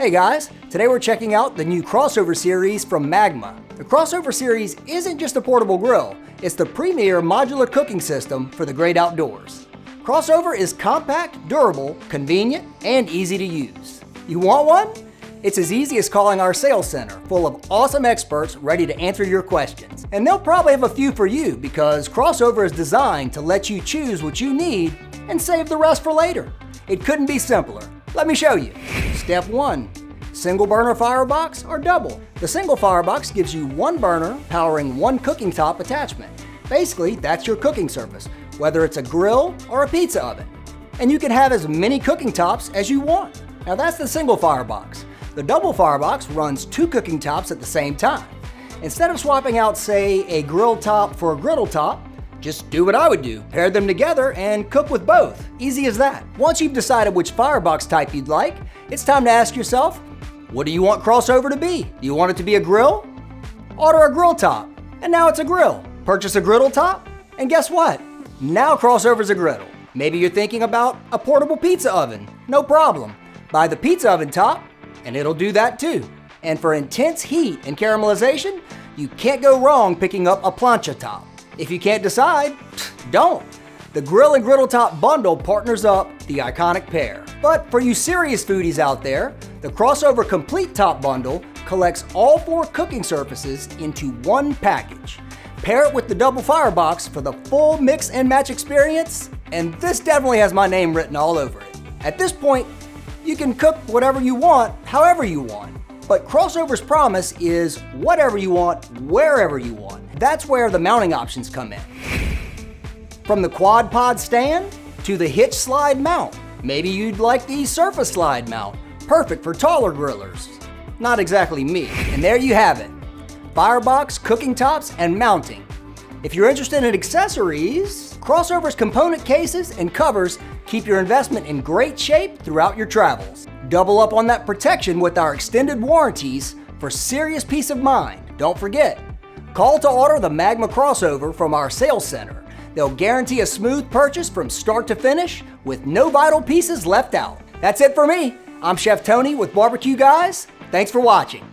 Hey guys, today we're checking out the new Crossover Series from Magma. The Crossover Series isn't just a portable grill, it's the premier modular cooking system for the great outdoors. Crossover is compact, durable, convenient, and easy to use. You want one? It's as easy as calling our sales center, full of awesome experts ready to answer your questions. And they'll probably have a few for you because Crossover is designed to let you choose what you need and save the rest for later. It couldn't be simpler. Let me show you. Step 1. Single burner firebox or double. The single firebox gives you one burner powering one cooking top attachment. Basically, that's your cooking surface, whether it's a grill or a pizza oven. And you can have as many cooking tops as you want. Now that's the single firebox. The double firebox runs two cooking tops at the same time. Instead of swapping out, say, a grill top for a griddle top, just do what I would do, pair them together and cook with both. Easy as that. Once you've decided which firebox type you'd like, it's time to ask yourself, what do you want Crossover to be? Do you want it to be a grill? Order a grill top, and now it's a grill. Purchase a griddle top, and guess what? Now Crossover's a griddle. Maybe you're thinking about a portable pizza oven. No problem. Buy the pizza oven top, and it'll do that too. And for intense heat and caramelization, you can't go wrong picking up a Plancha top. If you can't decide, don't. The grill and griddle top bundle partners up the iconic pair. But for you serious foodies out there, the Crossover Complete Top Bundle collects all four cooking surfaces into one package. Pair it with the double firebox for the full mix and match experience, and this definitely has my name written all over it. At this point, you can cook whatever you want, however you want. But Crossover's promise is whatever you want, wherever you want. That's where the mounting options come in. From the quad pod stand to the hitch slide mount. Maybe you'd like the surface slide mount. Perfect for taller grillers. Not exactly me. And there you have it. Firebox, cooking tops, and mounting. If you're interested in accessories, Crossover's component cases and covers keep your investment in great shape throughout your travels. Double up on that protection with our extended warranties for serious peace of mind. Don't forget, call to order the Magma Crossover from our sales center. They'll guarantee a smooth purchase from start to finish with no vital pieces left out. That's it for me. I'm Chef Tony with BBQGuys. Thanks for watching.